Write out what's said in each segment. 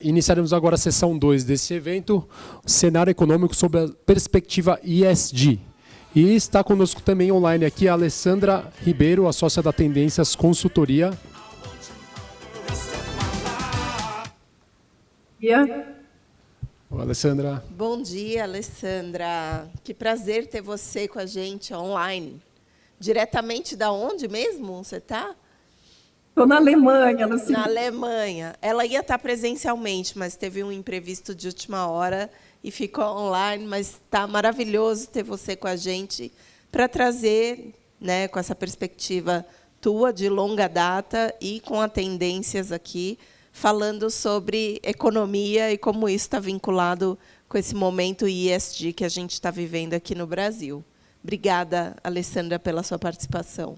Iniciaremos agora a sessão 2 desse evento, cenário econômico sob a perspectiva ESG. E está conosco também online aqui a Alessandra Ribeiro, a sócia da Tendências Consultoria. Olá, Alessandra. Bom dia, Alessandra. Que prazer ter você com a gente online. Diretamente da onde mesmo você está? Estou na Alemanha, Luciana. Na Alemanha. Ela ia estar presencialmente, mas teve um imprevisto de última hora e ficou online, mas está maravilhoso ter você com a gente para trazer, né, com essa perspectiva tua de longa data e com a Tendências aqui, falando sobre economia e como isso está vinculado com esse momento ESG que a gente está vivendo aqui no Brasil. Obrigada, Alessandra, pela sua participação.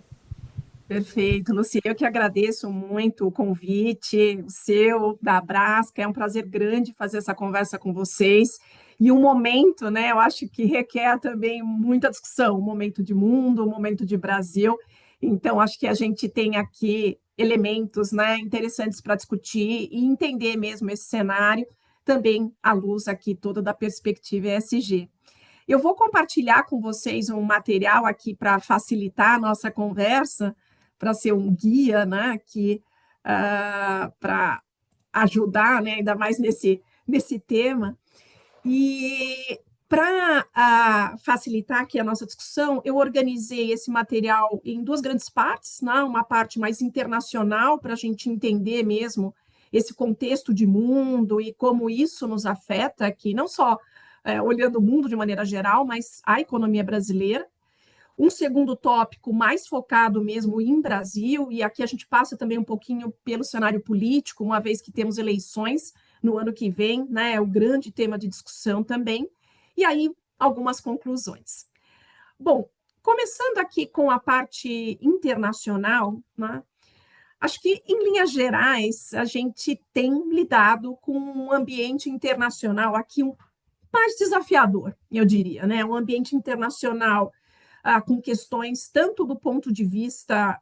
Perfeito, Luciana. Eu que agradeço muito o convite, o seu, da Abrasca. É um prazer grande fazer essa conversa com vocês. E um momento, né, eu acho que requer também muita discussão, um momento de mundo, um momento de Brasil. Então, acho que a gente tem aqui elementos, né, interessantes para discutir e entender mesmo esse cenário, também à luz aqui toda da perspectiva ESG. Eu vou compartilhar com vocês um material aqui para facilitar a nossa conversa, para ser um guia, né, aqui, para ajudar, né, ainda mais nesse tema. E para facilitar aqui a nossa discussão, eu organizei esse material em duas grandes partes, né, uma parte mais internacional, para a gente entender mesmo esse contexto de mundo e como isso nos afeta aqui, não só olhando o mundo de maneira geral, mas a economia brasileira. Um segundo tópico mais focado mesmo em Brasil, e aqui a gente passa também um pouquinho pelo cenário político, uma vez que temos eleições no ano que vem, né, é o grande tema de discussão também, e aí algumas conclusões. Bom, começando aqui com a parte internacional, né, acho que, em linhas gerais, a gente tem lidado com um ambiente internacional aqui mais desafiador, eu diria, né, um ambiente internacional com questões tanto do ponto de vista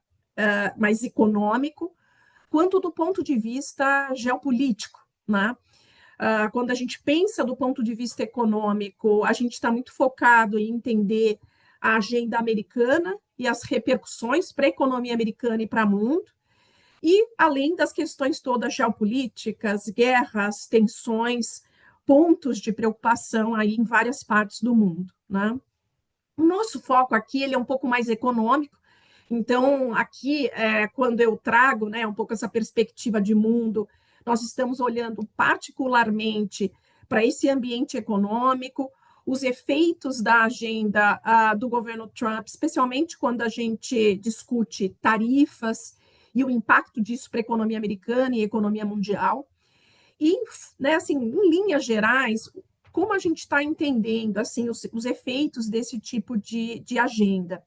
mais econômico, quanto do ponto de vista geopolítico, né? Quando a gente pensa do ponto de vista econômico, a gente está muito focado em entender a agenda americana e as repercussões para a economia americana e para o mundo, e além das questões todas geopolíticas, guerras, tensões, pontos de preocupação aí em várias partes do mundo, né? O nosso foco aqui ele é um pouco mais econômico, então aqui, quando eu trago, né, um pouco essa perspectiva de mundo, nós estamos olhando particularmente para esse ambiente econômico, os efeitos da agenda do governo Trump, especialmente quando a gente discute tarifas e o impacto disso para a economia americana e a economia mundial. E, né, assim, em linhas gerais, como a gente está entendendo assim, os efeitos desse tipo de agenda?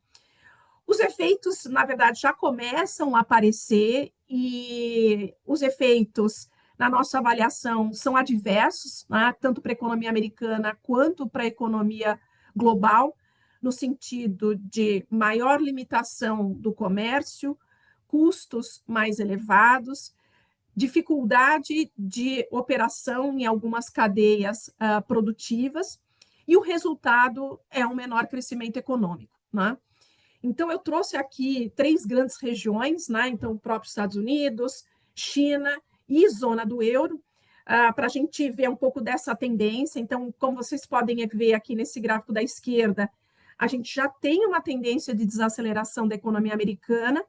Os efeitos, na verdade, já começam a aparecer e os efeitos, na nossa avaliação, são adversos, né, tanto para a economia americana quanto para a economia global, no sentido de maior limitação do comércio, custos mais elevados, dificuldade de operação em algumas cadeias produtivas, e o resultado é um menor crescimento econômico, né? Então, eu trouxe aqui 3 grandes regiões, né? Então, o próprio Estados Unidos, China e zona do euro, para a gente ver um pouco dessa tendência. Então, como vocês podem ver aqui nesse gráfico da esquerda, a gente já tem uma tendência de desaceleração da economia americana,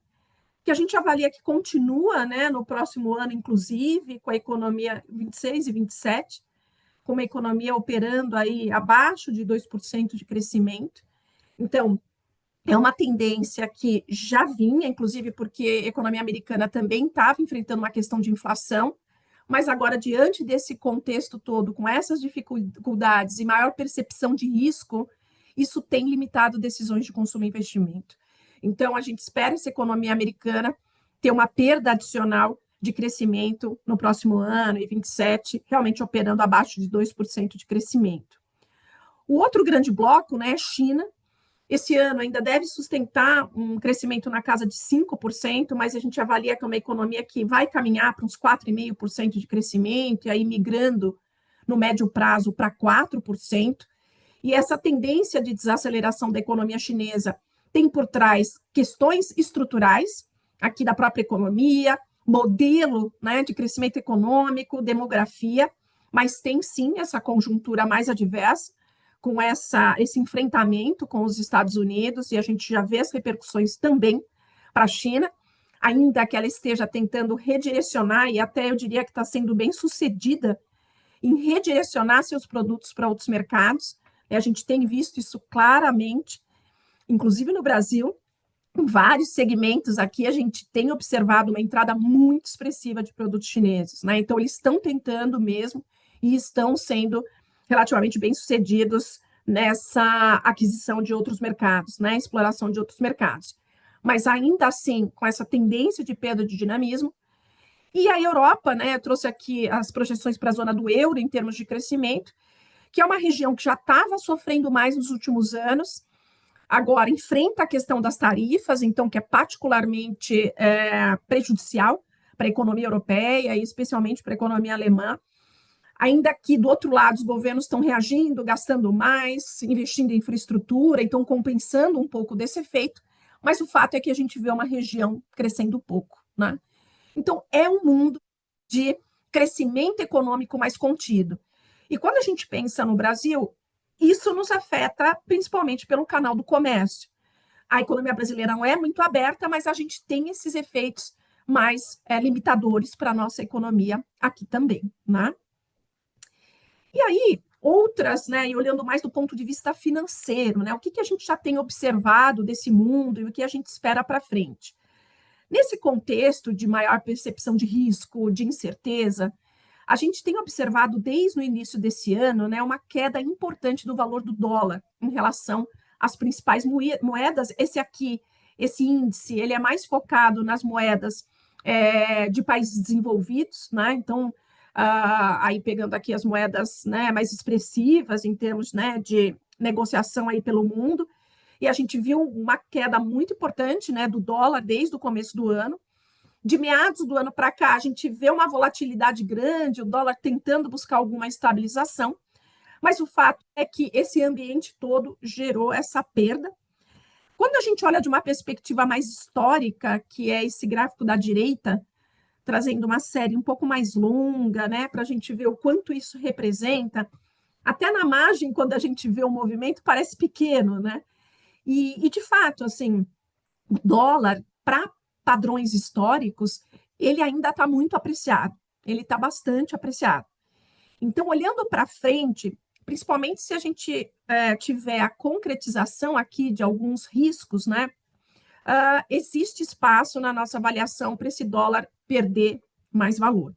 que a gente avalia que continua, né, no próximo ano, inclusive, com a economia 26 e 27, com uma economia operando aí abaixo de 2% de crescimento. Então, é uma tendência que já vinha, inclusive porque a economia americana também estava enfrentando uma questão de inflação, mas agora, diante desse contexto todo, com essas dificuldades e maior percepção de risco, isso tem limitado decisões de consumo e investimento. Então, a gente espera essa economia americana ter uma perda adicional de crescimento no próximo ano, e 27, realmente operando abaixo de 2% de crescimento. O outro grande bloco, né, é China, esse ano ainda deve sustentar um crescimento na casa de 5%, mas a gente avalia que é uma economia que vai caminhar para uns 4,5% de crescimento, e aí migrando no médio prazo para 4%. E essa tendência de desaceleração da economia chinesa tem por trás questões estruturais, aqui da própria economia, modelo, né, de crescimento econômico, demografia, mas tem sim essa conjuntura mais adversa, com esse enfrentamento com os Estados Unidos, e a gente já vê as repercussões também para a China, ainda que ela esteja tentando redirecionar, e até eu diria que está sendo bem sucedida em redirecionar seus produtos para outros mercados. A gente tem visto isso claramente, inclusive no Brasil, em vários segmentos aqui, a gente tem observado uma entrada muito expressiva de produtos chineses, né? Então, eles estão tentando mesmo e estão sendo relativamente bem-sucedidos nessa aquisição de outros mercados, né? Exploração de outros mercados. Mas, ainda assim, com essa tendência de perda de dinamismo, e a Europa, né? Eu trouxe aqui as projeções para a zona do euro em termos de crescimento, que é uma região que já estava sofrendo mais nos últimos anos, agora enfrenta a questão das tarifas, então, que é particularmente prejudicial para a economia europeia e especialmente para a economia alemã. Ainda que, do outro lado, os governos estão reagindo, gastando mais, investindo em infraestrutura, então compensando um pouco desse efeito, mas o fato é que a gente vê uma região crescendo pouco, né? Então, é um mundo de crescimento econômico mais contido. E quando a gente pensa no Brasil, isso nos afeta principalmente pelo canal do comércio. A economia brasileira não é muito aberta, mas a gente tem esses efeitos mais limitadores para a nossa economia aqui também, né? E aí, outras, né, e olhando mais do ponto de vista financeiro, né, o que a gente já tem observado desse mundo e o que a gente espera para frente. Nesse contexto de maior percepção de risco, de incerteza, a gente tem observado desde o início desse ano, né, uma queda importante do valor do dólar em relação às principais moedas. Esse índice, ele é mais focado nas moedas de países desenvolvidos, né? Então, aí pegando aqui as moedas, né, mais expressivas em termos, né, de negociação aí pelo mundo, e a gente viu uma queda muito importante, né, do dólar desde o começo do ano. De meados do ano para cá, a gente vê uma volatilidade grande, o dólar tentando buscar alguma estabilização, mas o fato é que esse ambiente todo gerou essa perda. Quando a gente olha de uma perspectiva mais histórica, que é esse gráfico da direita, trazendo uma série um pouco mais longa, né, para a gente ver o quanto isso representa, até na margem, quando a gente vê o movimento, parece pequeno, né? E de fato, assim, o dólar, para padrões históricos, ele ainda está muito apreciado, ele está bastante apreciado. Então, olhando para frente, principalmente se a gente tiver a concretização aqui de alguns riscos, né, existe espaço na nossa avaliação para esse dólar perder mais valor.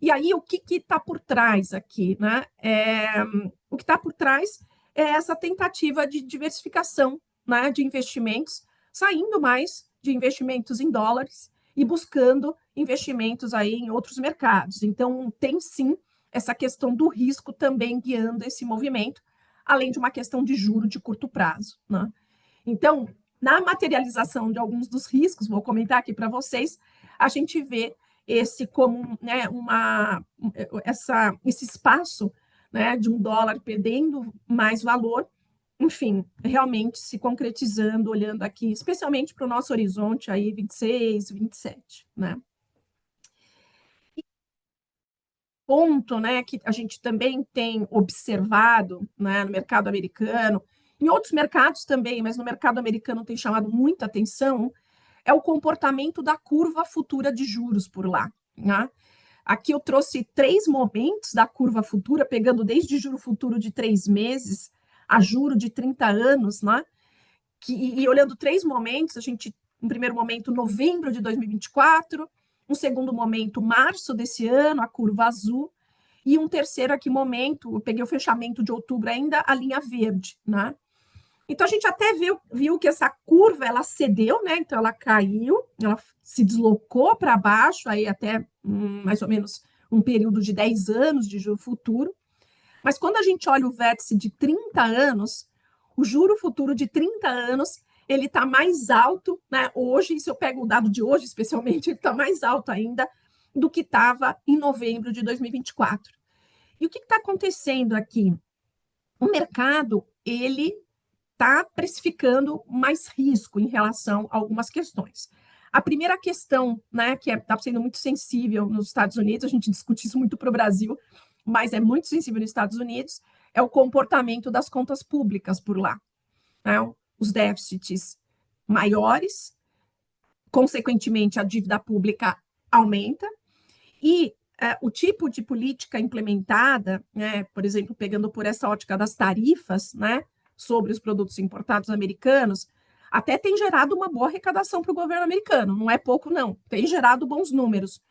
E aí, o que está por trás aqui, né? O que está por trás é essa tentativa de diversificação, né, de investimentos, saindo mais de investimentos em dólares e buscando investimentos aí em outros mercados. Então, tem sim essa questão do risco também guiando esse movimento, além de uma questão de juro de curto prazo, né? Então, na materialização de alguns dos riscos, vou comentar aqui para vocês, a gente vê esse como, né, esse espaço, né, de um dólar perdendo mais valor, enfim, realmente se concretizando, olhando aqui, especialmente para o nosso horizonte aí, 26, 27, né? Ponto, né, que a gente também tem observado, né, no mercado americano, em outros mercados também, mas no mercado americano tem chamado muita atenção, é o comportamento da curva futura de juros por lá, né? Aqui eu trouxe 3 momentos da curva futura, pegando desde juro futuro de 3 meses a juro de 30 anos, né? E olhando 3 momentos, a gente, um primeiro momento, novembro de 2024, um segundo momento, março desse ano, a curva azul, e um terceiro aqui momento, eu peguei o fechamento de outubro ainda, a linha verde, né? Então, a gente até viu que essa curva, ela cedeu, né? Então, ela caiu, ela se deslocou para baixo, aí até mais ou menos um período de 10 anos de juro futuro. Mas quando a gente olha o vértice de 30 anos, o juro futuro de 30 anos, ele está mais alto, né? Hoje, se eu pego o dado de hoje, especialmente, ele está mais alto ainda do que estava em novembro de 2024. E o que está acontecendo aqui? O mercado, ele está precificando mais risco em relação a algumas questões. A primeira questão, né, que está sendo muito sensível nos Estados Unidos, a gente discute isso muito para o Brasil, mas é muito sensível nos Estados Unidos, é o comportamento das contas públicas por lá, né? Os déficits maiores, consequentemente, a dívida pública aumenta, e o tipo de política implementada, né, por exemplo, pegando por essa ótica das tarifas, né, sobre os produtos importados americanos, até tem gerado uma boa arrecadação para o governo americano, não é pouco, não, tem gerado bons números.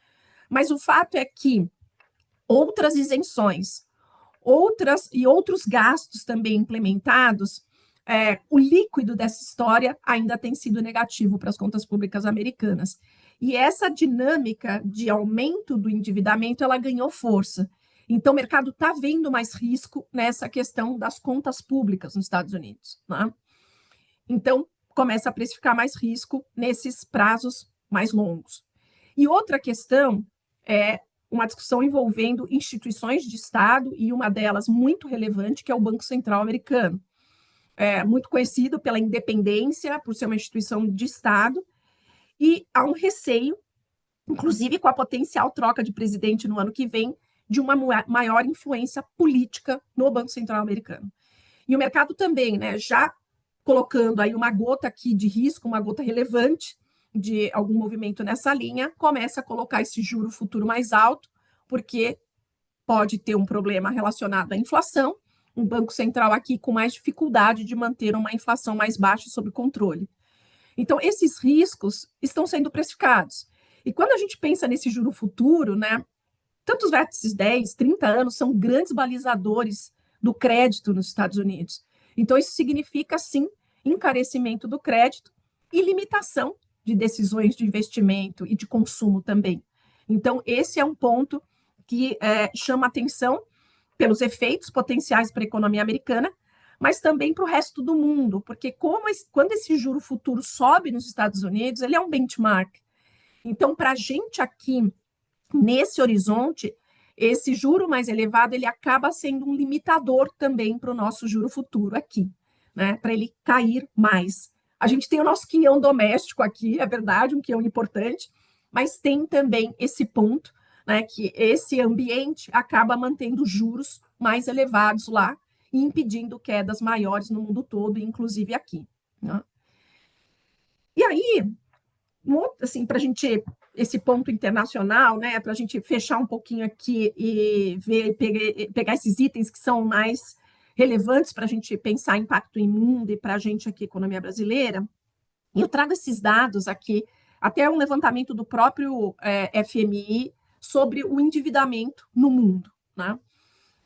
Mas o fato é que outras isenções, outros gastos também implementados, o líquido dessa história ainda tem sido negativo para as contas públicas americanas. E essa dinâmica de aumento do endividamento, ela ganhou força. Então, o mercado está vendo mais risco nessa questão das contas públicas nos Estados Unidos, né? Então, começa a precificar mais risco nesses prazos mais longos. E outra questão é uma discussão envolvendo instituições de Estado, e uma delas muito relevante, que é o Banco Central americano. É muito conhecido pela independência, por ser uma instituição de Estado, e há um receio, inclusive com a potencial troca de presidente no ano que vem, de uma maior influência política no Banco Central americano. E o mercado também, né, já colocando aí uma gota aqui de risco, uma gota relevante de algum movimento nessa linha, começa a colocar esse juro futuro mais alto, porque pode ter um problema relacionado à inflação, um Banco Central aqui com mais dificuldade de manter uma inflação mais baixa e sob controle. Então, esses riscos estão sendo precificados. E quando a gente pensa nesse juro futuro, né, tanto os vértices 10, 30 anos são grandes balizadores do crédito nos Estados Unidos. Então, isso significa, sim, encarecimento do crédito e limitação de decisões de investimento e de consumo também. Então, esse é um ponto que chama atenção pelos efeitos potenciais para a economia americana, mas também para o resto do mundo, porque quando esse juro futuro sobe nos Estados Unidos, ele é um benchmark. Então, para a gente aqui, nesse horizonte, esse juro mais elevado, ele acaba sendo um limitador também para o nosso juro futuro aqui, né? Para ele cair mais. A gente tem o nosso quinhão doméstico aqui, é verdade, um quinhão importante, mas tem também esse ponto, né, que esse ambiente acaba mantendo juros mais elevados lá e impedindo quedas maiores no mundo todo, inclusive aqui, né? E aí, assim, para a gente, esse ponto internacional, né, para a gente fechar um pouquinho aqui e ver, pegar esses itens que são mais relevantes para a gente pensar impacto em mundo e para a gente aqui, economia brasileira, e eu trago esses dados aqui, até um levantamento do próprio FMI sobre o endividamento no mundo, né?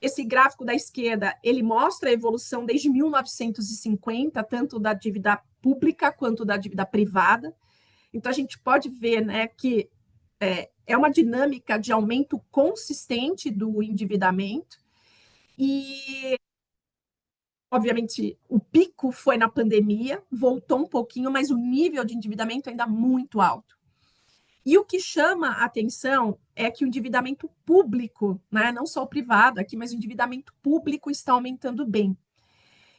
Esse gráfico da esquerda, ele mostra a evolução desde 1950, tanto da dívida pública quanto da dívida privada. Então, a gente pode ver, né, que é uma dinâmica de aumento consistente do endividamento e, obviamente, o pico foi na pandemia, voltou um pouquinho, mas o nível de endividamento ainda muito alto. E o que chama a atenção é que o endividamento público, né, não só o privado aqui, mas o endividamento público está aumentando bem.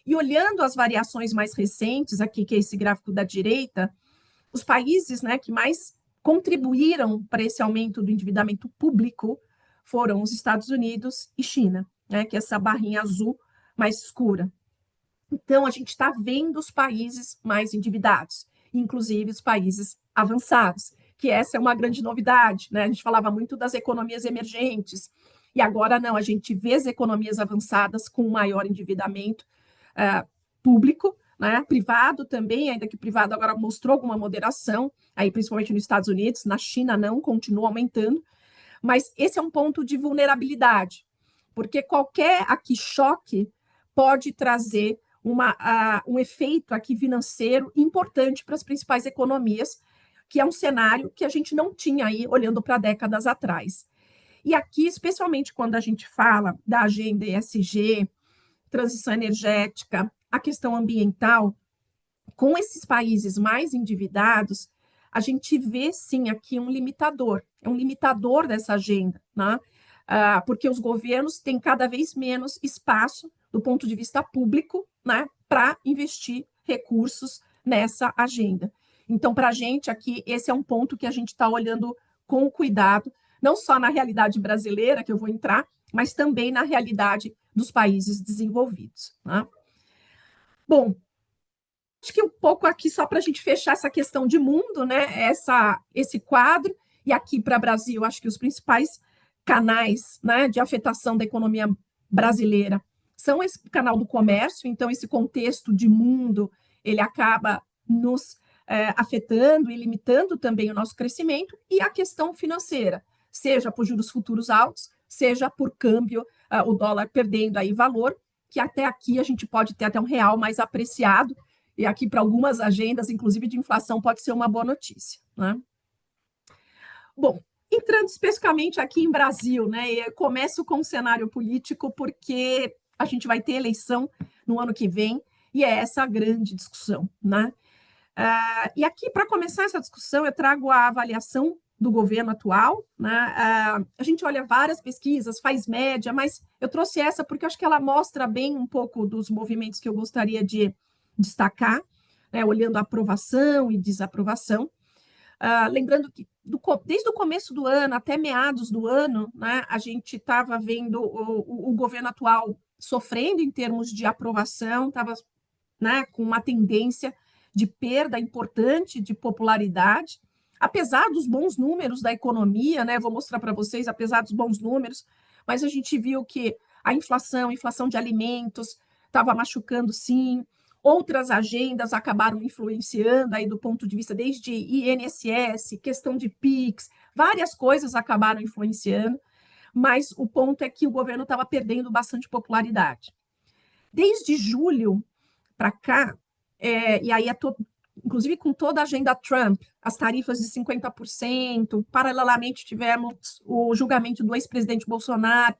E olhando as variações mais recentes aqui, que é esse gráfico da direita, os países, né, que mais contribuíram para esse aumento do endividamento público foram os Estados Unidos e China, né, que é essa barrinha azul mais escura. Então, a gente está vendo os países mais endividados, inclusive os países avançados, que essa é uma grande novidade, né? A gente falava muito das economias emergentes, e agora não, a gente vê as economias avançadas com maior endividamento público, né? Privado também, ainda que o privado agora mostrou alguma moderação, aí principalmente nos Estados Unidos, na China não, continua aumentando, mas esse é um ponto de vulnerabilidade, porque qualquer aqui choque pode trazer um efeito aqui financeiro importante para as principais economias, que é um cenário que a gente não tinha aí olhando para décadas atrás. E aqui, especialmente quando a gente fala da agenda ESG, transição energética, a questão ambiental, com esses países mais endividados, a gente vê, sim, aqui um limitador dessa agenda, né? Porque os governos têm cada vez menos espaço, do ponto de vista público, né, para investir recursos nessa agenda. Então, para a gente aqui, esse é um ponto que a gente está olhando com cuidado, não só na realidade brasileira, que eu vou entrar, mas também na realidade dos países desenvolvidos, né? Bom, acho que um pouco aqui, só para a gente fechar essa questão de mundo, né? Esse quadro, e aqui para o Brasil, acho que os principais canais, né, de afetação da economia brasileira são esse canal do comércio, então esse contexto de mundo, ele acaba nos afetando e limitando também o nosso crescimento, e a questão financeira, seja por juros futuros altos, seja por câmbio, o dólar perdendo aí valor, que até aqui a gente pode ter até um real mais apreciado, e aqui para algumas agendas, inclusive de inflação, pode ser uma boa notícia, né? Bom, entrando especificamente aqui em Brasil, né? Eu começo com o cenário político, porque a gente vai ter eleição no ano que vem, e é essa a grande discussão, né? E aqui, para começar essa discussão, eu trago a avaliação do governo atual, né? A gente olha várias pesquisas, faz média, mas eu trouxe essa porque eu acho que ela mostra bem um pouco dos movimentos que eu gostaria de destacar, né? Olhando a aprovação e desaprovação. Lembrando que desde o começo do ano até meados do ano, né, a gente estava vendo o governo atual sofrendo em termos de aprovação, estava, né, com uma tendência de perda importante de popularidade, apesar dos bons números da economia, né, vou mostrar para vocês, apesar dos bons números, mas a gente viu que a inflação de alimentos, estava machucando, sim. Outras agendas acabaram influenciando aí do ponto de vista desde INSS, questão de PIX, várias coisas acabaram influenciando, mas o ponto é que o governo estava perdendo bastante popularidade. Desde julho para cá, e aí inclusive com toda a agenda Trump, as tarifas de 50%, paralelamente tivemos o julgamento do ex-presidente Bolsonaro,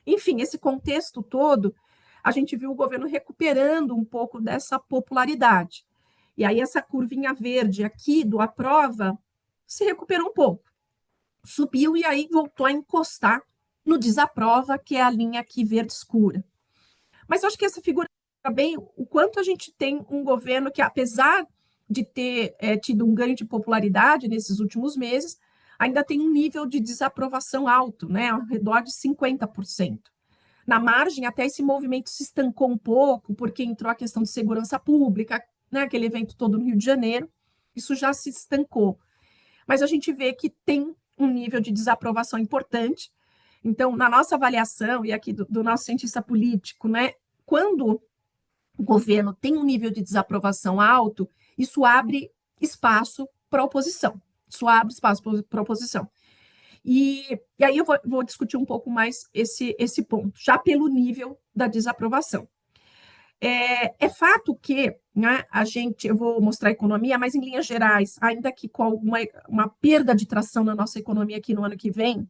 enfim, esse contexto todo, a gente viu o governo recuperando um pouco dessa popularidade. E aí essa curvinha verde aqui do aprova se recuperou um pouco, subiu e aí voltou a encostar no desaprova, que é a linha aqui verde escura. Mas eu acho que essa figura bem o quanto a gente tem um governo que, apesar de ter tido um ganho de popularidade nesses últimos meses, ainda tem um nível de desaprovação alto, né, ao redor de 50%. Na margem, até esse movimento se estancou um pouco, porque entrou a questão de segurança pública, né, aquele evento todo no Rio de Janeiro, isso já se estancou. Mas a gente vê que tem um nível de desaprovação importante. Então, na nossa avaliação, e aqui do nosso cientista político, né, quando o governo tem um nível de desaprovação alto, isso abre espaço para a oposição. Isso abre espaço para a oposição. E aí eu vou discutir um pouco mais esse ponto, já pelo nível da desaprovação. É fato que, né, eu vou mostrar a economia, mas em linhas gerais, ainda que com uma perda de tração na nossa economia aqui no ano que vem,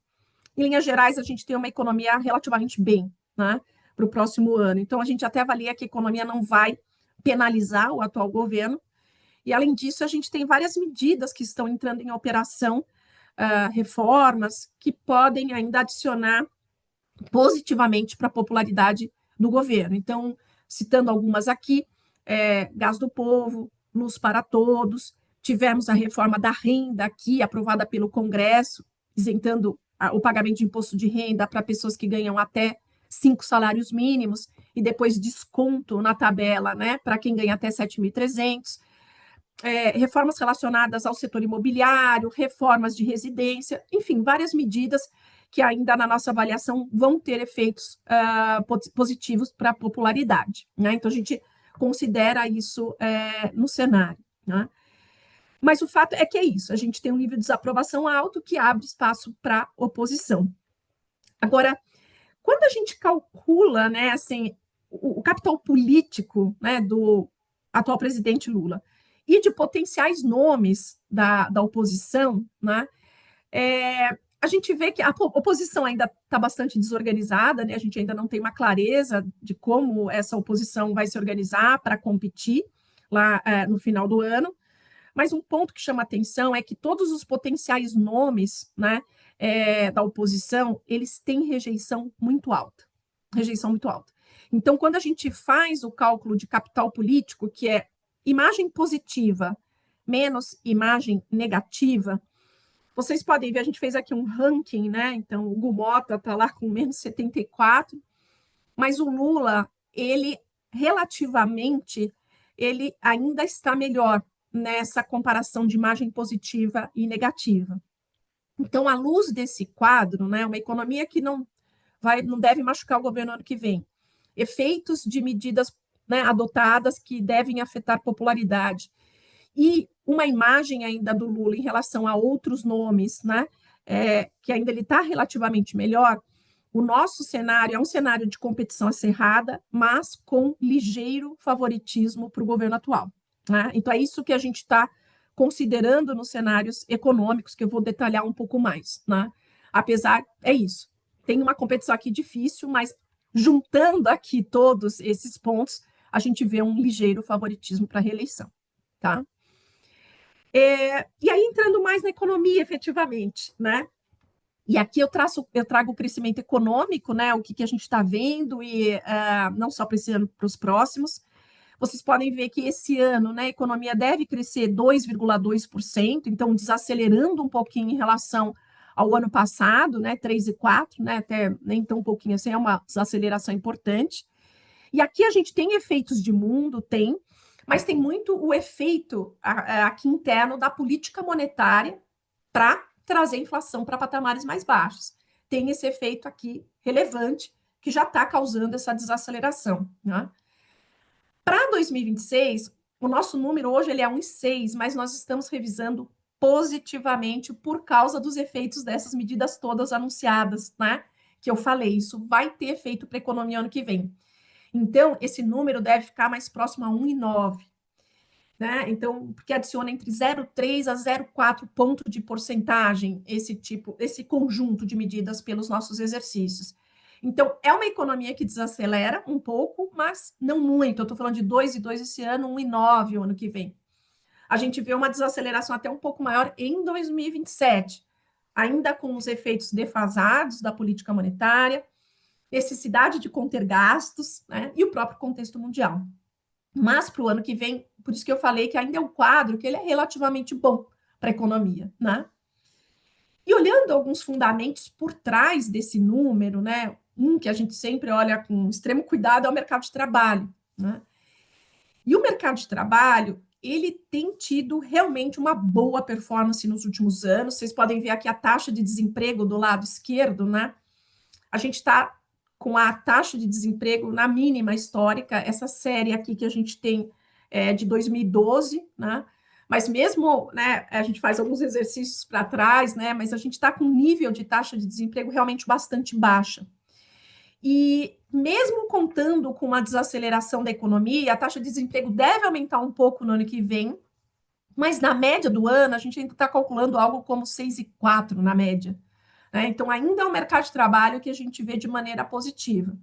em linhas gerais, a gente tem uma economia relativamente bem, né, para o próximo ano. Então, a gente até avalia que a economia não vai penalizar o atual governo. E, além disso, a gente tem várias medidas que estão entrando em operação, reformas, que podem ainda adicionar positivamente para a popularidade do governo. Então, citando algumas aqui, gás do povo, luz para todos, tivemos a reforma da renda aqui, aprovada pelo Congresso, isentando o pagamento de imposto de renda para pessoas que ganham até 5 salários mínimos, e depois desconto na tabela, né, para quem ganha até 7.300. Reformas relacionadas ao setor imobiliário, reformas de residência, enfim, várias medidas que ainda na nossa avaliação vão ter efeitos positivos para a popularidade, né? Então, a gente considera isso no cenário, né? Mas o fato é que é isso, a gente tem um nível de desaprovação alto que abre espaço para oposição. Agora, quando a gente calcula, né, assim, o capital político, né, do atual presidente Lula e de potenciais nomes da oposição, né, a gente vê que a oposição ainda está bastante desorganizada, né? A gente ainda não tem uma clareza de como essa oposição vai se organizar para competir lá no final do ano. Mas um ponto que chama atenção é que todos os potenciais nomes, né, da oposição, eles têm rejeição muito alta. Rejeição muito alta. Então, quando a gente faz o cálculo de capital político, que é imagem positiva menos imagem negativa, vocês podem ver, a gente fez aqui um ranking, né? Então, o Gumota está lá com menos 74, mas o Lula, ele relativamente, ele ainda está melhor nessa comparação de imagem positiva e negativa. Então, à luz desse quadro, né, uma economia que não deve machucar o governo ano que vem, efeitos de medidas, né, adotadas que devem afetar popularidade, e uma imagem ainda do Lula em relação a outros nomes, né, que ainda ele está relativamente melhor, o nosso cenário é um cenário de competição acirrada, mas com ligeiro favoritismo para o governo atual. Né? Então, é isso que a gente está considerando nos cenários econômicos, que eu vou detalhar um pouco mais. Né? Apesar, é isso. Tem uma competição aqui difícil, mas juntando aqui todos esses pontos, a gente vê um ligeiro favoritismo para a reeleição. Tá? E aí, entrando mais na economia, efetivamente, né? E aqui eu trago o crescimento econômico, né? O que a gente está vendo, e não só para esse ano, para os próximos. Vocês podem ver que esse ano, né, a economia deve crescer 2,2%, então desacelerando um pouquinho em relação ao ano passado, né, 3,4%, né, até nem tão pouquinho assim, é uma desaceleração importante. E aqui a gente tem efeitos de mundo, mas tem muito o efeito aqui interno da política monetária para trazer inflação para patamares mais baixos. Tem esse efeito aqui relevante que já está causando essa desaceleração. Né? Para 2026, o nosso número hoje ele é 1,6, mas nós estamos revisando positivamente por causa dos efeitos dessas medidas todas anunciadas, né? Que eu falei, isso vai ter efeito para a economia ano que vem. Então, esse número deve ficar mais próximo a 1,9. Né? Então, porque adiciona entre 0,3 a 0,4 ponto de porcentagem esse conjunto de medidas pelos nossos exercícios. Então, é uma economia que desacelera um pouco, mas não muito. Eu estou falando de 2,2 esse ano, 1,9 o ano que vem. A gente vê uma desaceleração até um pouco maior em 2027, ainda com os efeitos defasados da política monetária, necessidade de conter gastos, né? E o próprio contexto mundial. Mas para o ano que vem, por isso que eu falei que ainda é um quadro que ele é relativamente bom para a economia, né? E olhando alguns fundamentos por trás desse número, né? Um que a gente sempre olha com extremo cuidado é o mercado de trabalho, né? E o mercado de trabalho, ele tem tido realmente uma boa performance nos últimos anos. Vocês podem ver aqui a taxa de desemprego do lado esquerdo, né? A gente está com a taxa de desemprego na mínima histórica, essa série aqui que a gente tem de 2012, né? Mas mesmo, né, a gente faz alguns exercícios para trás, né? Mas a gente está com um nível de taxa de desemprego realmente bastante baixa. E mesmo contando com uma desaceleração da economia, a taxa de desemprego deve aumentar um pouco no ano que vem, mas na média do ano, a gente ainda está calculando algo como 6,4 na média. Então, ainda é um mercado de trabalho que a gente vê de maneira positiva.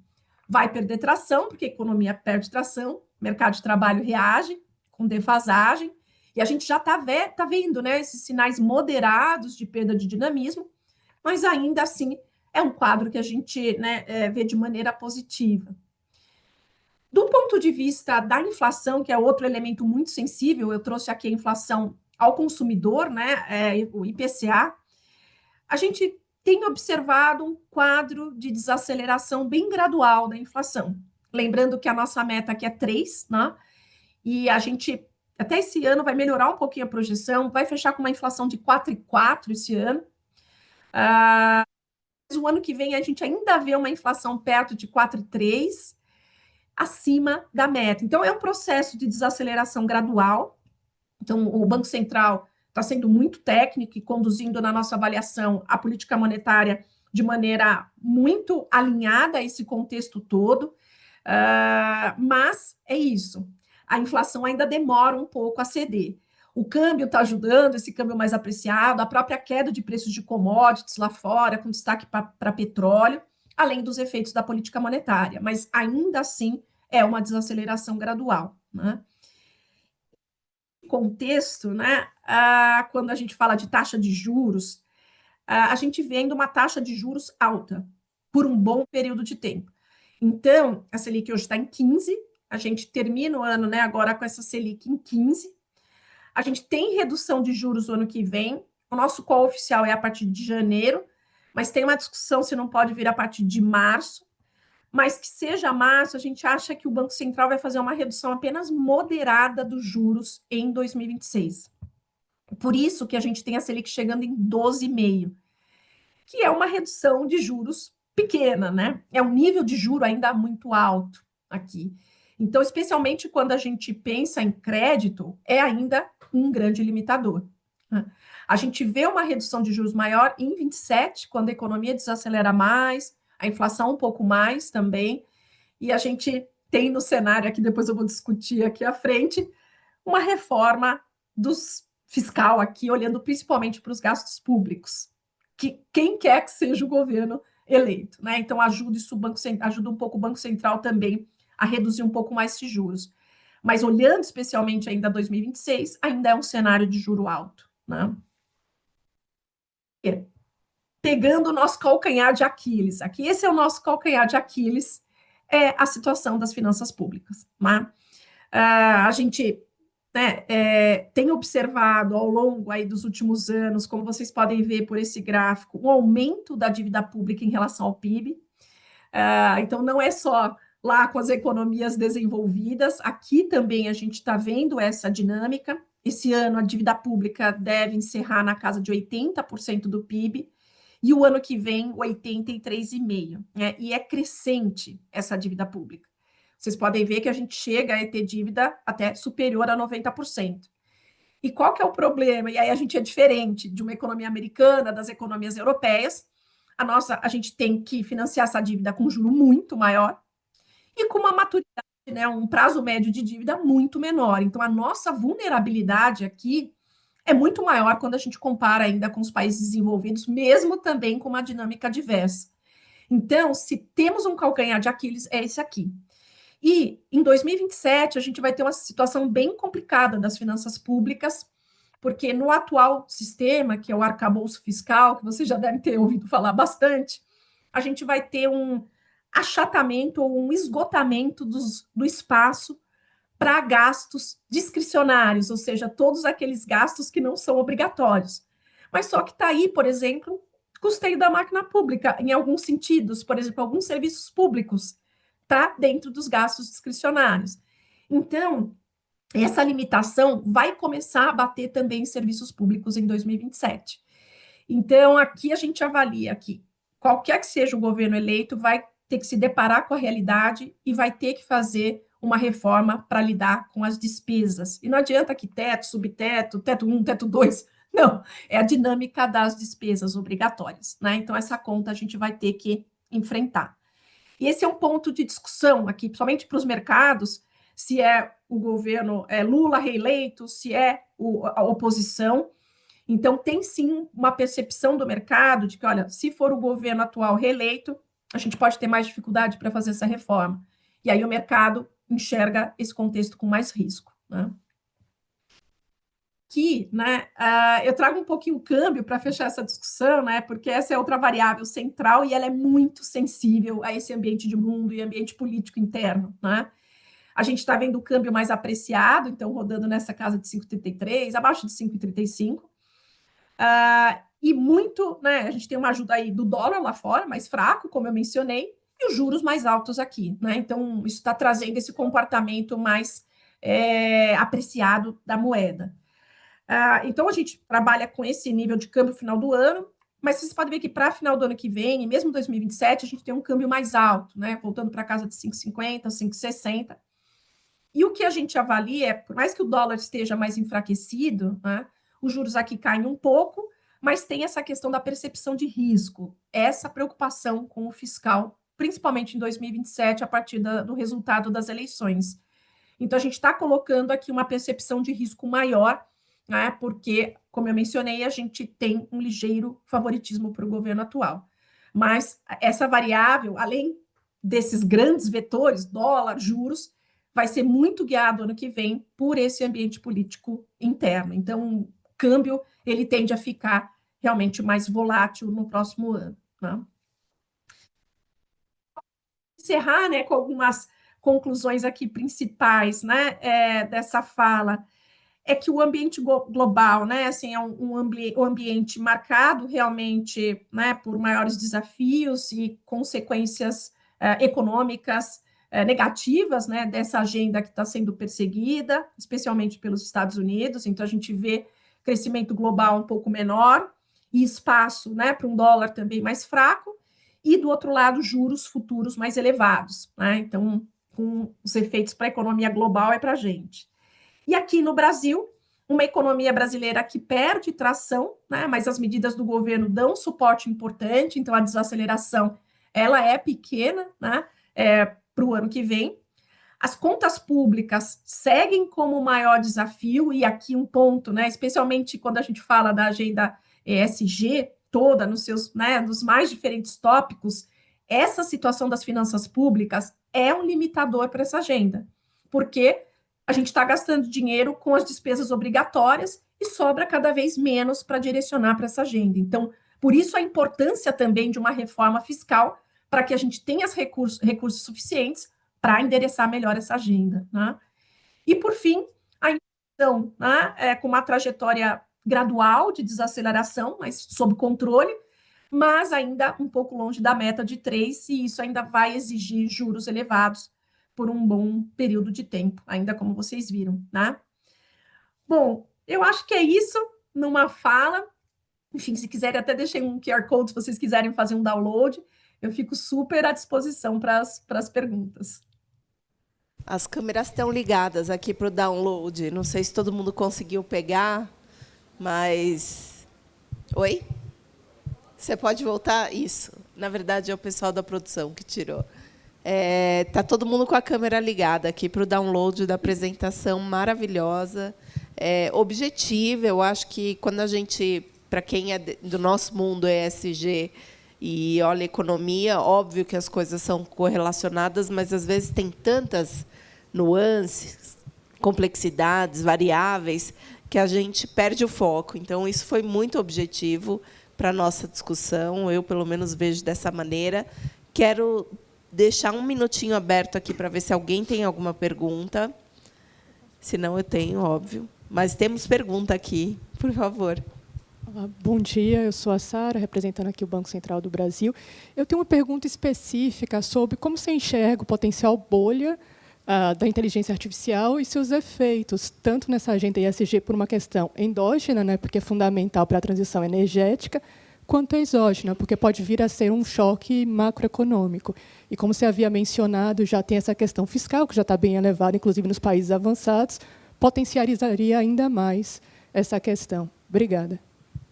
Vai perder tração, porque a economia perde tração, o mercado de trabalho reage com defasagem, e a gente já está vendo, né, esses sinais moderados de perda de dinamismo, mas ainda assim é um quadro que a gente, né, vê de maneira positiva. Do ponto de vista da inflação, que é outro elemento muito sensível, eu trouxe aqui a inflação ao consumidor, né, o IPCA, a gente tem observado um quadro de desaceleração bem gradual da inflação. Lembrando que a nossa meta aqui é 3, né? E a gente, até esse ano, vai melhorar um pouquinho a projeção, vai fechar com uma inflação de 4,4 esse ano. Mas o ano que vem a gente ainda vê uma inflação perto de 4,3, acima da meta. Então, é um processo de desaceleração gradual. Então, o Banco Central está sendo muito técnico e conduzindo na nossa avaliação a política monetária de maneira muito alinhada a esse contexto todo, mas é isso. A inflação ainda demora um pouco a ceder. O câmbio está ajudando, esse câmbio mais apreciado, a própria queda de preços de commodities lá fora, com destaque para petróleo, além dos efeitos da política monetária, mas ainda assim é uma desaceleração gradual, né? Contexto, né? Quando a gente fala de taxa de juros, a gente vendo uma taxa de juros alta por um bom período de tempo. Então, a Selic hoje está em 15, a gente termina o ano, né, agora com essa Selic em 15. A gente tem redução de juros no ano que vem. O nosso call oficial é a partir de janeiro, mas tem uma discussão se não pode vir a partir de março. Mas que seja março, a gente acha que o Banco Central vai fazer uma redução apenas moderada dos juros em 2026. Por isso que a gente tem a Selic chegando em 12,5, que é uma redução de juros pequena, né? É um nível de juro ainda muito alto aqui. Então, especialmente quando a gente pensa em crédito, é ainda um grande limitador. A gente vê uma redução de juros maior em 27, quando a economia desacelera mais, a inflação um pouco mais também, e a gente tem no cenário, aqui depois eu vou discutir aqui à frente, uma reforma fiscal aqui, olhando principalmente para os gastos públicos, que quem quer que seja o governo eleito, né? Então ajuda um pouco o Banco Central também a reduzir um pouco mais esses juros. Mas olhando especialmente ainda 2026, ainda é um cenário de juro alto, né? Pegando o nosso calcanhar de Aquiles, aqui esse é o nosso calcanhar de Aquiles, é a situação das finanças públicas, né? A gente, né, tem observado ao longo aí dos últimos anos, como vocês podem ver por esse gráfico, um aumento da dívida pública em relação ao PIB. Então, não é só lá com as economias desenvolvidas, aqui também a gente está vendo essa dinâmica. Esse ano, a dívida pública deve encerrar na casa de 80% do PIB, e o ano que vem, 83,5%, né? E é crescente essa dívida pública. Vocês podem ver que a gente chega a ter dívida até superior a 90%. E qual que é o problema? E aí a gente é diferente de uma economia americana, das economias europeias. A gente tem que financiar essa dívida com juro muito maior e com uma maturidade, né, um prazo médio de dívida muito menor. Então, a nossa vulnerabilidade aqui é muito maior quando a gente compara ainda com os países desenvolvidos, mesmo também com uma dinâmica diversa. Então, se temos um calcanhar de Aquiles, é esse aqui. E em 2027, a gente vai ter uma situação bem complicada das finanças públicas, porque no atual sistema, que é o arcabouço fiscal, que vocês já devem ter ouvido falar bastante, a gente vai ter um achatamento ou um esgotamento do espaço para gastos discricionários, ou seja, todos aqueles gastos que não são obrigatórios. Mas só que está aí, por exemplo, custeio da máquina pública, em alguns sentidos, por exemplo, alguns serviços públicos, está dentro dos gastos discricionários. Então, essa limitação vai começar a bater também em serviços públicos em 2027. Então, aqui a gente avalia que qualquer que seja o governo eleito vai ter que se deparar com a realidade e vai ter que fazer uma reforma para lidar com as despesas. E não adianta que teto, subteto, teto 1, teto 2, não, é a dinâmica das despesas obrigatórias, né? Então, essa conta a gente vai ter que enfrentar. E esse é um ponto de discussão aqui, principalmente para os mercados, se é o governo Lula reeleito, se é a oposição. Então, tem sim uma percepção do mercado de que, olha, se for o governo atual reeleito, a gente pode ter mais dificuldade para fazer essa reforma. E aí o mercado enxerga esse contexto com mais risco, né? Aqui, né, eu trago um pouquinho o câmbio para fechar essa discussão, né, porque essa é outra variável central e ela é muito sensível a esse ambiente de mundo e ambiente político interno, né? A gente está vendo o câmbio mais apreciado, então rodando nessa casa de 5,33, abaixo de 5,35. E muito, né, a gente tem uma ajuda aí do dólar lá fora, mais fraco, como eu mencionei, e os juros mais altos aqui, né? Então, isso está trazendo esse comportamento mais apreciado da moeda. Então, a gente trabalha com esse nível de câmbio final do ano, mas vocês podem ver que para final do ano que vem, e mesmo 2027, a gente tem um câmbio mais alto, né? Voltando para a casa de 5,50, 5,60. E o que a gente avalia é, por mais que o dólar esteja mais enfraquecido, né, os juros aqui caem um pouco, mas tem essa questão da percepção de risco, essa preocupação com o fiscal, principalmente em 2027, a partir do resultado das eleições. Então, a gente está colocando aqui uma percepção de risco maior né, porque, como eu mencionei, a gente tem um ligeiro favoritismo para o governo atual. Mas essa variável, além desses grandes vetores, dólar, juros, vai ser muito guiado ano que vem por esse ambiente político interno. Então, o câmbio ele tende a ficar realmente mais volátil no próximo ano, né? Encerrar, né, com algumas conclusões aqui principais, né, dessa fala, é que o ambiente global, né, assim, é um ambiente marcado realmente, né, por maiores desafios e consequências econômicas negativas, né, dessa agenda que está sendo perseguida, especialmente pelos Estados Unidos. Então, a gente vê crescimento global um pouco menor e espaço, né, para um dólar também mais fraco, e, do outro lado, juros futuros mais elevados, né? Então, com os efeitos para a economia global é para a gente. E aqui no Brasil, uma economia brasileira que perde tração, né? Mas as medidas do governo dão suporte importante, então a desaceleração ela é pequena, né? Para o ano que vem. As contas públicas seguem como o maior desafio, e aqui um ponto, né? Especialmente quando a gente fala da agenda ESG toda, nos seus, né, nos mais diferentes tópicos, essa situação das finanças públicas é um limitador para essa agenda, porque a gente está gastando dinheiro com as despesas obrigatórias e sobra cada vez menos para direcionar para essa agenda. Então, por isso a importância também de uma reforma fiscal, para que a gente tenha recursos suficientes para endereçar melhor essa agenda, né? E, por fim, a inflação, né, com uma trajetória gradual de desaceleração, mas sob controle, mas ainda um pouco longe da meta de 3, e isso ainda vai exigir juros elevados por um bom período de tempo, ainda como vocês viram, né? Bom, eu acho que é isso numa fala. Enfim, se quiserem, até deixei um QR Code, se vocês quiserem fazer um download, eu fico super à disposição para as perguntas. As câmeras estão ligadas aqui para o download. Não sei se todo mundo conseguiu pegar, mas... Oi? Você pode voltar? Isso. Na verdade, é o pessoal da produção que tirou. Tá todo mundo com a câmera ligada aqui para o download da apresentação maravilhosa. Objetiva, eu acho que quando a gente, para quem é do nosso mundo ESG e olha a economia, óbvio que as coisas são correlacionadas, mas às vezes tem tantas nuances, complexidades, variáveis, que a gente perde o foco. Então, isso foi muito objetivo para a nossa discussão. Eu, pelo menos, vejo dessa maneira. Quero deixar um minutinho aberto aqui para ver se alguém tem alguma pergunta. Se não, eu tenho, óbvio. Mas temos pergunta aqui, por favor. Bom dia, eu sou a Sara, representando aqui o Banco Central do Brasil. Eu tenho uma pergunta específica sobre como você enxerga o potencial bolha da inteligência artificial e seus efeitos, tanto nessa agenda ESG por uma questão endógena, né, porque é fundamental para a transição energética, quanto exógena, porque pode vir a ser um choque macroeconômico. E, como você havia mencionado, já tem essa questão fiscal, que já está bem elevada, inclusive nos países avançados, potencializaria ainda mais essa questão. Obrigada.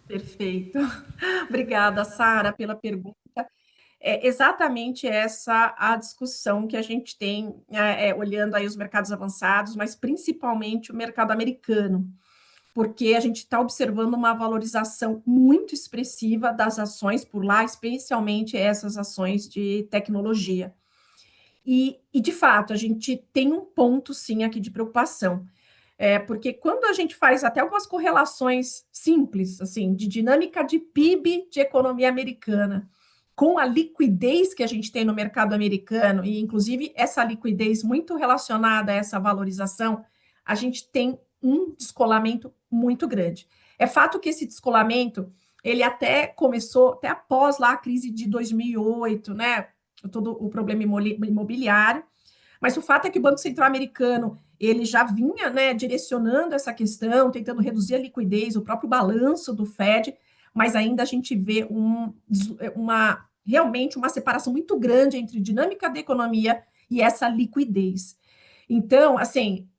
Perfeito. Obrigada, Sara, pela pergunta. É exatamente essa a discussão que a gente tem, olhando aí os mercados avançados, mas principalmente o mercado americano, porque a gente está observando uma valorização muito expressiva das ações por lá, especialmente essas ações de tecnologia. E, de fato, a gente tem um ponto, sim, aqui de preocupação. Porque quando a gente faz até algumas correlações simples, assim, de dinâmica de PIB de economia americana, com a liquidez que a gente tem no mercado americano, e, inclusive, essa liquidez muito relacionada a essa valorização, a gente tem um descolamento muito grande. É fato que esse descolamento, ele até começou, até após lá a crise de 2008, né, todo o problema imobiliário, mas o fato é que o Banco Central americano ele já vinha, né, direcionando essa questão, tentando reduzir a liquidez, o próprio balanço do Fed, mas ainda a gente vê realmente uma separação muito grande entre dinâmica da economia e essa liquidez. Então, assim,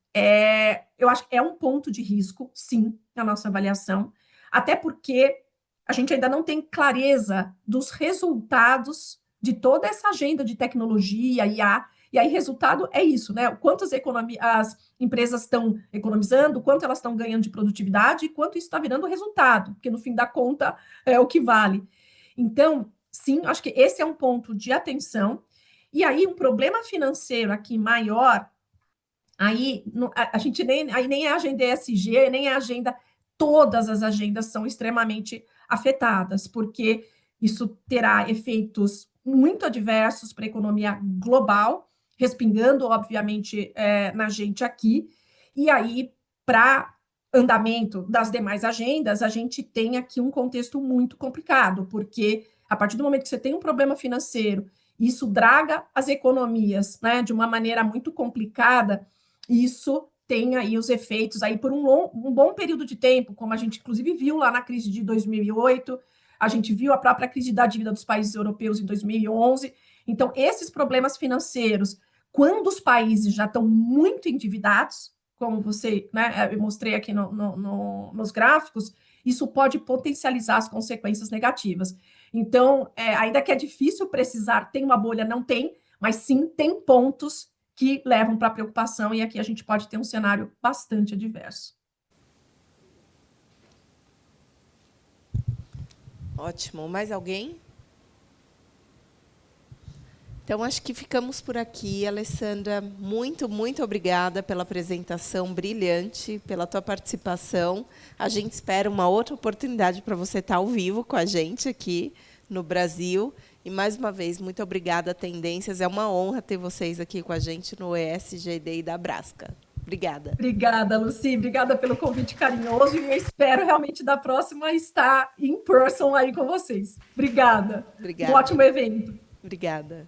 eu acho que é um ponto de risco, sim, na nossa avaliação, até porque a gente ainda não tem clareza dos resultados de toda essa agenda de tecnologia, IA, e aí resultado é isso, né? Quantas as empresas estão economizando, quanto elas estão ganhando de produtividade e quanto isso está virando resultado, porque no fim da conta é o que vale. Então, sim, acho que esse é um ponto de atenção. E aí, um problema financeiro aqui maior, aí a gente nem é a agenda ESG, nem é a agenda, todas as agendas são extremamente afetadas, porque isso terá efeitos muito adversos para a economia global, respingando, obviamente, na gente aqui, e aí, para andamento das demais agendas, a gente tem aqui um contexto muito complicado, porque a partir do momento que você tem um problema financeiro, isso draga as economias, né, de uma maneira muito complicada, isso tem aí os efeitos aí por um bom período de tempo, como a gente inclusive viu lá na crise de 2008, a gente viu a própria crise da dívida dos países europeus em 2011. Então, esses problemas financeiros, quando os países já estão muito endividados, como você, né, eu mostrei aqui nos gráficos, isso pode potencializar as consequências negativas. Então, ainda que é difícil precisar, tem uma bolha, não tem, mas sim tem pontos que levam para preocupação, e aqui a gente pode ter um cenário bastante adverso. Ótimo. Mais alguém? Então, acho que ficamos por aqui. Alessandra, muito, muito obrigada pela apresentação brilhante, pela tua participação. A gente espera uma outra oportunidade para você estar ao vivo com a gente aqui no Brasil. E, mais uma vez, muito obrigada, Tendências. É uma honra ter vocês aqui com a gente no ESG Day da Brasca. Obrigada. Obrigada, Lucy. Obrigada pelo convite carinhoso. E eu espero realmente da próxima estar in person aí com vocês. Obrigada. Obrigada. Um ótimo evento. Obrigada.